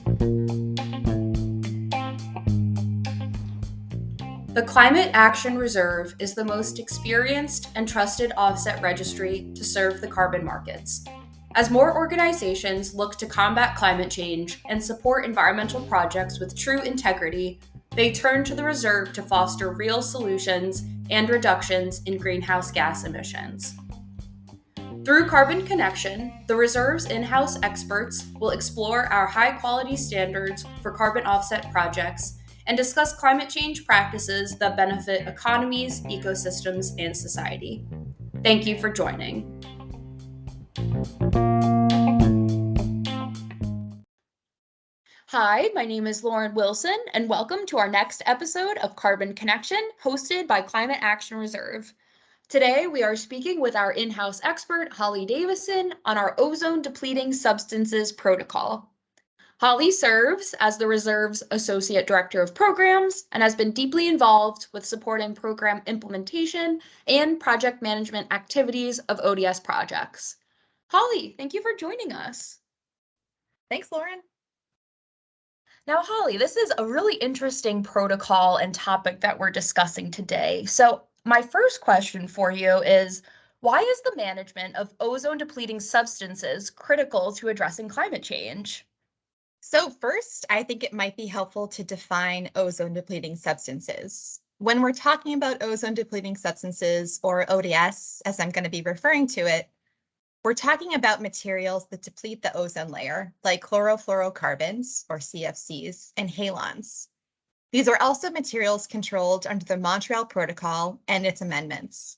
The Climate Action Reserve is the most experienced and trusted offset registry to serve the carbon markets. As more organizations look to combat climate change and support environmental projects with true integrity, they turn to the reserve to foster real solutions and reductions in greenhouse gas emissions. Through Carbon Connection, the Reserve's in-house experts will explore our high-quality standards for carbon offset projects and discuss climate change practices that benefit economies, ecosystems, and society. Thank you for joining. Hi, my name is Lauren Wilson, and welcome to our next episode of Carbon Connection, hosted by Climate Action Reserve. Today, we are speaking with our in-house expert, Holly Davison, on our ozone-depleting substances protocol. Holly serves as the Reserve's Associate Director of Programs and has been deeply involved with supporting program implementation and project management activities of ODS projects. Holly, thank you for joining us. Thanks, Lauren. Now, Holly, this is a really interesting protocol and topic that we're discussing today. So my first question for you is, why is the management of ozone-depleting substances critical to addressing climate change? So first, I think it might be helpful to define ozone-depleting substances. When we're talking about ozone-depleting substances, or ODS, as I'm going to be referring to it, we're talking about materials that deplete the ozone layer, like chlorofluorocarbons, or CFCs, and halons. These are also materials controlled under the Montreal Protocol and its amendments.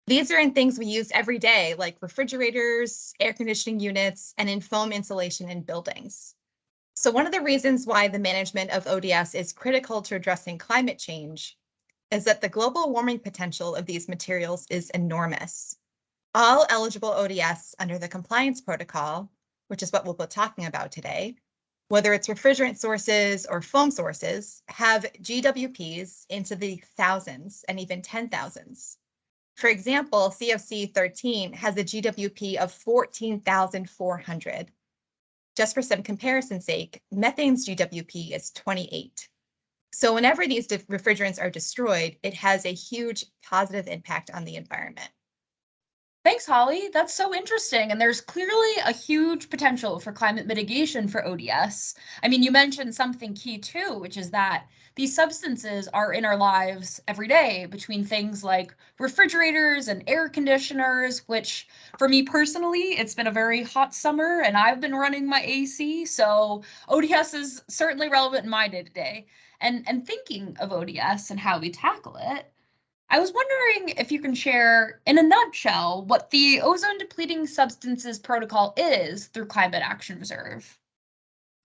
These are in things we use every day, like refrigerators, air conditioning units, and in foam insulation in buildings. So one of the reasons why the management of ODS is critical to addressing climate change is that the global warming potential of these materials is enormous. All eligible ODS under the compliance protocol, which is what we'll be talking about today, whether it's refrigerant sources or foam sources, have GWPs into the thousands and even 10,000s. For example, CFC 13 has a GWP of 14,400. Just for some comparison's sake, methane's GWP is 28. So whenever these refrigerants are destroyed, it has a huge positive impact on the environment. Thanks, Holly. That's so interesting. And there's clearly a huge potential for climate mitigation for ODS. I mean, you mentioned something key too, which is that these substances are in our lives every day between things like refrigerators and air conditioners, which for me personally, it's been a very hot summer and I've been running my AC. So ODS is certainly relevant in my day to day. And thinking of ODS and how we tackle it, I was wondering if you can share, in a nutshell, what the ozone depleting substances protocol is through Climate Action Reserve.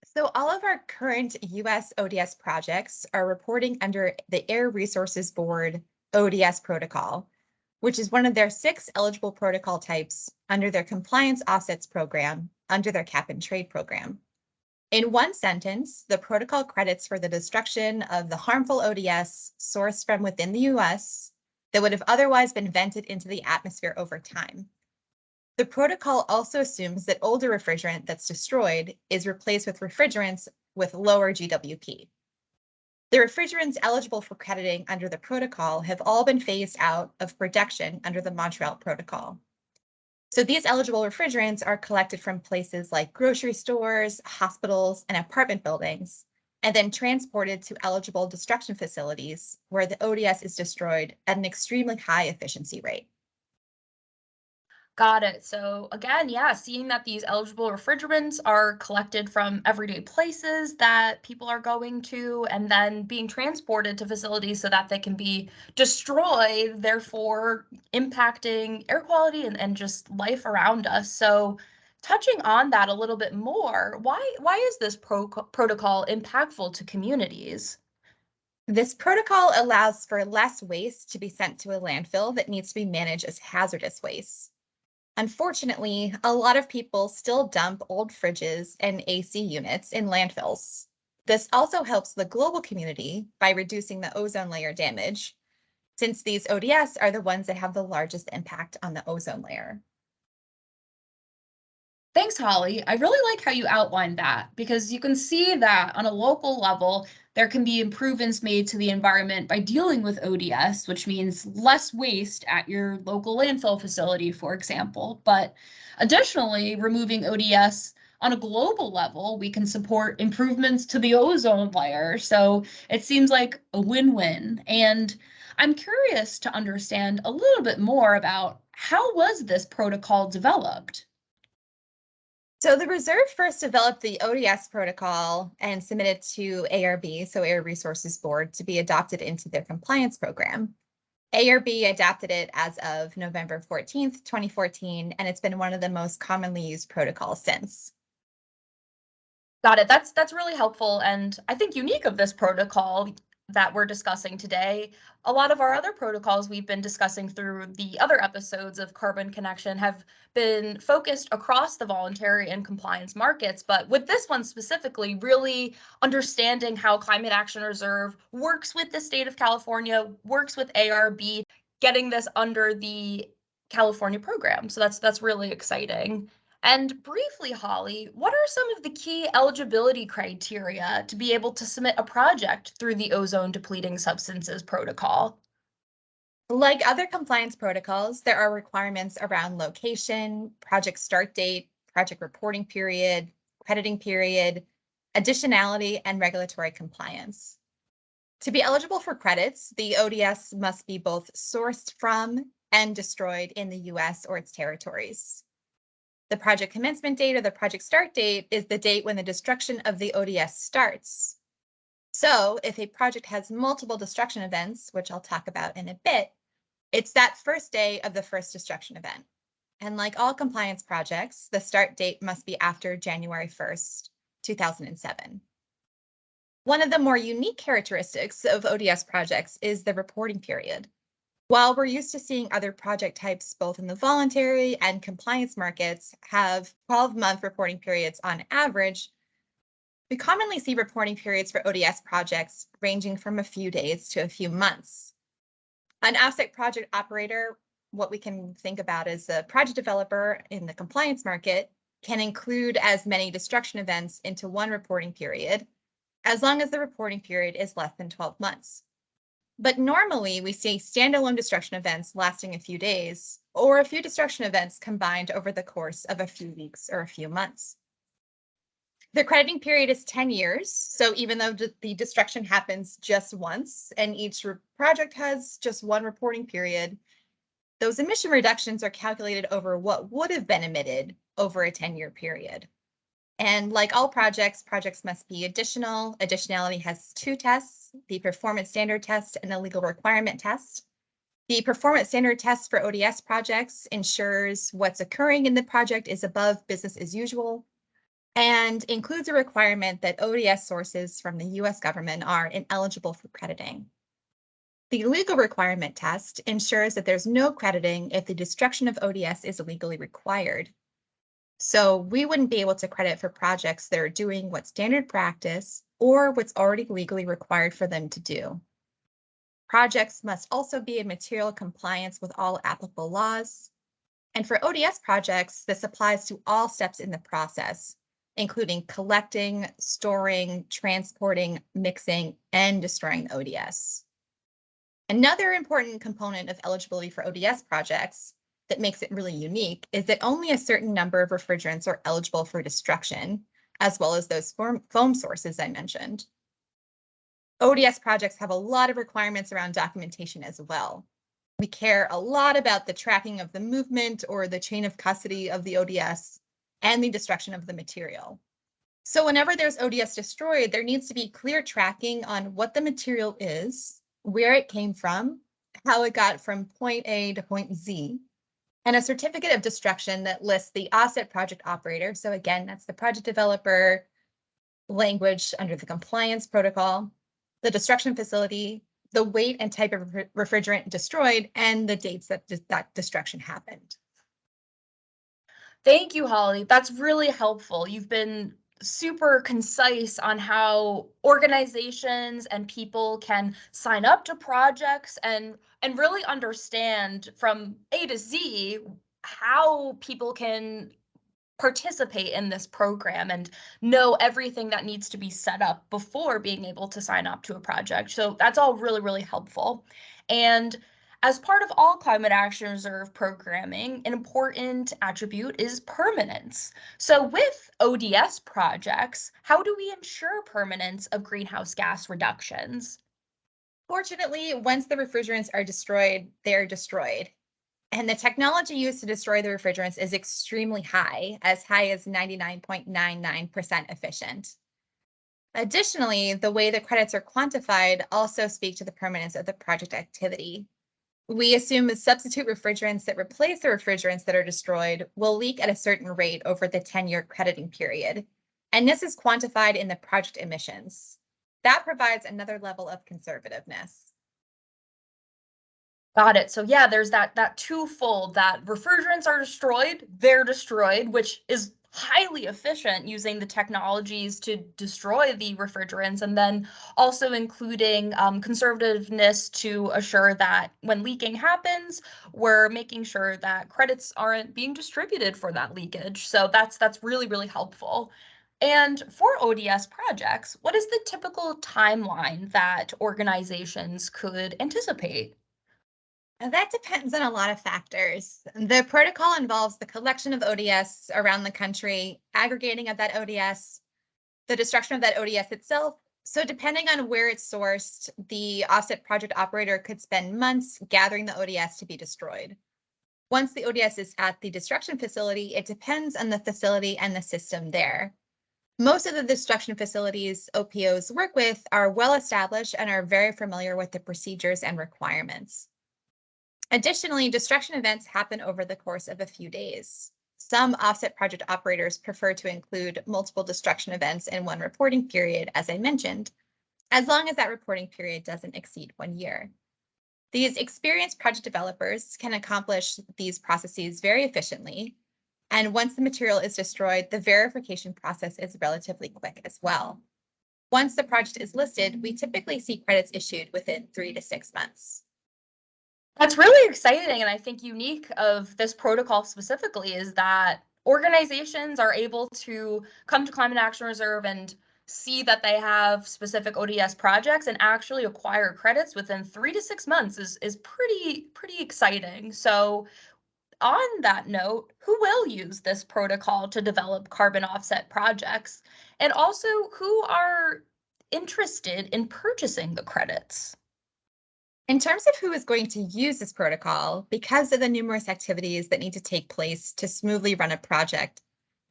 So all of our current US ODS projects are reporting under the Air Resources Board ODS protocol, which is one of their 6 eligible protocol types under their compliance offsets program under their cap and trade program. In one sentence, the protocol credits for the destruction of the harmful ODS sourced from within the US that would have otherwise been vented into the atmosphere over time. The protocol also assumes that older refrigerant that's destroyed is replaced with refrigerants with lower GWP. The refrigerants eligible for crediting under the protocol have all been phased out of production under the Montreal Protocol. So these eligible refrigerants are collected from places like grocery stores, hospitals, and apartment buildings, and then transported to eligible destruction facilities where the ODS is destroyed at an extremely high efficiency rate. Got it. So again, yeah, seeing that these eligible refrigerants are collected from everyday places that people are going to and then being transported to facilities so that they can be destroyed, therefore impacting air quality and just life around us. So touching on that a little bit more, why is this protocol impactful to communities? This protocol allows for less waste to be sent to a landfill that needs to be managed as hazardous waste. Unfortunately, a lot of people still dump old fridges and AC units in landfills. This also helps the global community by reducing the ozone layer damage, since these ODS are the ones that have the largest impact on the ozone layer. Thanks, Holly. I really like how you outlined that because you can see that on a local level, there can be improvements made to the environment by dealing with ODS, which means less waste at your local landfill facility, for example. But additionally, removing ODS on a global level, we can support improvements to the ozone layer. So it seems like a win-win. And I'm curious to understand a little bit more about how was this protocol developed? So the reserve first developed the ODS protocol and submitted to ARB, so Air Resources Board, to be adopted into their compliance program. ARB adapted it as of November 14th, 2014, and it's been one of the most commonly used protocols since. Got it. That's really helpful and I think unique of this protocol that we're discussing today. A lot of our other protocols we've been discussing through the other episodes of Carbon Connection have been focused across the voluntary and compliance markets, but with this one specifically, really understanding how Climate Action Reserve works with the state of California, works with ARB, getting this under the California program. So that's really exciting. And briefly, Holly, what are some of the key eligibility criteria to be able to submit a project through the ozone depleting substances protocol? Like other compliance protocols, there are requirements around location, project start date, project reporting period, crediting period, additionality, and regulatory compliance. To be eligible for credits, the ODS must be both sourced from and destroyed in the US or its territories. The project commencement date or the project start date is the date when the destruction of the ODS starts. So if a project has multiple destruction events, which I'll talk about in a bit, it's that first day of the first destruction event. And like all compliance projects, the start date must be after January 1st, 2007. One of the more unique characteristics of ODS projects is the reporting period. While we're used to seeing other project types, both in the voluntary and compliance markets, have 12-month reporting periods on average, we commonly see reporting periods for ODS projects ranging from a few days to a few months. An offsite project operator, what we can think about as a project developer in the compliance market, can include as many destruction events into one reporting period, as long as the reporting period is less than 12 months. But normally we see standalone destruction events lasting a few days, or a few destruction events combined over the course of a few weeks or a few months. The crediting period is 10 years, so even though the destruction happens just once and each project has just one reporting period, those emission reductions are calculated over what would have been emitted over a 10-year period. And like all projects, projects must be additional. Additionality has two tests, the performance standard test and the legal requirement test. The performance standard test for ODS projects ensures what's occurring in the project is above business as usual and includes a requirement that ODS sources from the US government are ineligible for crediting. The legal requirement test ensures that there's no crediting if the destruction of ODS is legally required. So we wouldn't be able to credit for projects that are doing what's standard practice or what's already legally required for them to do. Projects must also be in material compliance with all applicable laws. And for ODS projects, this applies to all steps in the process, including collecting, storing, transporting, mixing, and destroying the ODS. Another important component of eligibility for ODS projects that makes it really unique is that only a certain number of refrigerants are eligible for destruction, as well as those foam sources I mentioned. ODS projects have a lot of requirements around documentation as well. We care a lot about the tracking of the movement or the chain of custody of the ODS and the destruction of the material. So whenever there's ODS destroyed, there needs to be clear tracking on what the material is, where it came from, how it got from point A to point Z, and a certificate of destruction that lists the offset project operator. So again, that's the project developer, language under the compliance protocol, the destruction facility, the weight and type of refrigerant destroyed, and the dates that that destruction happened. Thank you, Holly. That's really helpful. You've been super concise on how organizations and people can sign up to projects and really understand from A to Z how people can participate in this program and know everything that needs to be set up before being able to sign up to a project. So that's all really, really helpful. And as part of all climate action reserve programming, an important attribute is permanence. So with ODS projects, how do we ensure permanence of greenhouse gas reductions? Fortunately, once the refrigerants are destroyed, they're destroyed. And the technology used to destroy the refrigerants is extremely high as 99.99% efficient. Additionally, the way the credits are quantified also speak to the permanence of the project activity. We assume that substitute refrigerants that replace the refrigerants that are destroyed will leak at a certain rate over the 10-year crediting period. And this is quantified in the project emissions. That provides another level of conservativeness. Got it. So yeah, there's that twofold that refrigerants are destroyed, they're destroyed, which is highly efficient using the technologies to destroy the refrigerants, and then also including conservativeness to assure that when leaking happens, we're making sure that credits aren't being distributed for that leakage. So that's really, really helpful. And for ODS projects, what is the typical timeline that organizations could anticipate? And that depends on a lot of factors. The protocol involves the collection of ODS around the country, aggregating of that ODS, the destruction of that ODS itself. So depending on where it's sourced, the offset project operator could spend months gathering the ODS to be destroyed. Once the ODS is at the destruction facility, it depends on the facility and the system there. Most of the destruction facilities OPOs work with are well established and are very familiar with the procedures and requirements. Additionally, destruction events happen over the course of a few days. Some offset project operators prefer to include multiple destruction events in one reporting period, as I mentioned, as long as that reporting period doesn't exceed 1 year. These experienced project developers can accomplish these processes very efficiently. And once the material is destroyed, the verification process is relatively quick as well. Once the project is listed, we typically see credits issued within 3 to 6 months. That's really exciting, and I think unique of this protocol specifically is that organizations are able to come to Climate Action Reserve and see that they have specific ODS projects and actually acquire credits within 3 to 6 months is pretty exciting. So on that note, who will use this protocol to develop carbon offset projects? And also, who are interested in purchasing the credits? In terms of who is going to use this protocol, because of the numerous activities that need to take place to smoothly run a project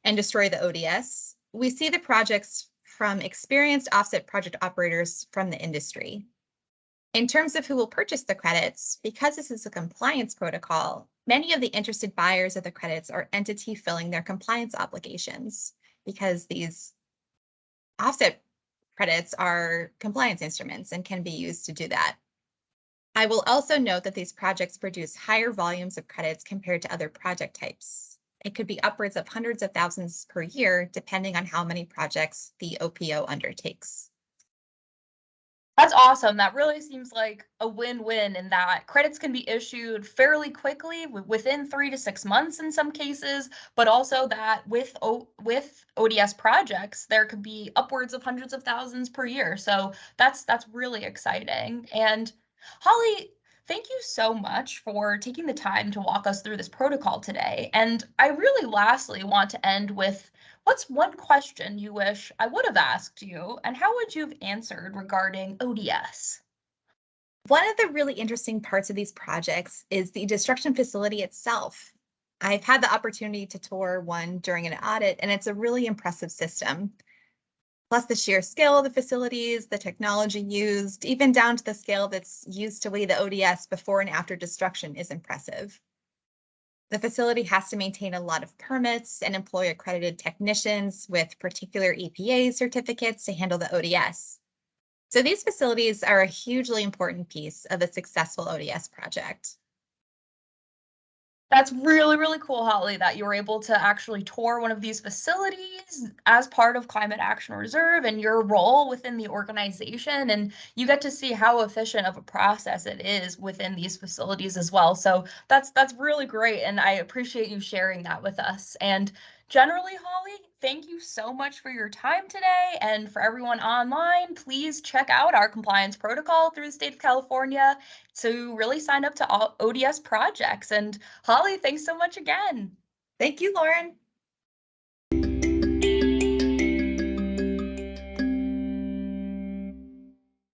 and destroy the ODS, we see the projects from experienced offset project operators from the industry. In terms of who will purchase the credits, because this is a compliance protocol, many of the interested buyers of the credits are entity filling their compliance obligations because these offset credits are compliance instruments and can be used to do that. I will also note that these projects produce higher volumes of credits compared to other project types. It could be upwards of hundreds of thousands per year, depending on how many projects the OPO undertakes. That's awesome. That really seems like a win-win in that credits can be issued fairly quickly within 3 to 6 months in some cases, but also that with ODS projects, there could be upwards of hundreds of thousands per year. So that's really exciting. And Holly, thank you so much for taking the time to walk us through this protocol today. And I really lastly want to end with what's one question you wish I would have asked you, and how would you have answered regarding ODS? One of the really interesting parts of these projects is the destruction facility itself. I've had the opportunity to tour one during an audit, and it's a really impressive system. Plus the sheer scale of the facilities, the technology used, even down to the scale that's used to weigh the ODS before and after destruction is impressive. The facility has to maintain a lot of permits and employ accredited technicians with particular EPA certificates to handle the ODS. So these facilities are a hugely important piece of a successful ODS project. That's really, really cool, Holly, that you were able to actually tour one of these facilities as part of Climate Action Reserve and your role within the organization. And you get to see how efficient of a process it is within these facilities as well. So that's really great. And I appreciate you sharing that with us. And Generally, Holly, thank you so much for your time today. And for everyone online, please check out our compliance protocol through the state of California to really sign up to all ODS projects. And Holly, thanks so much again. Thank you, Lauren.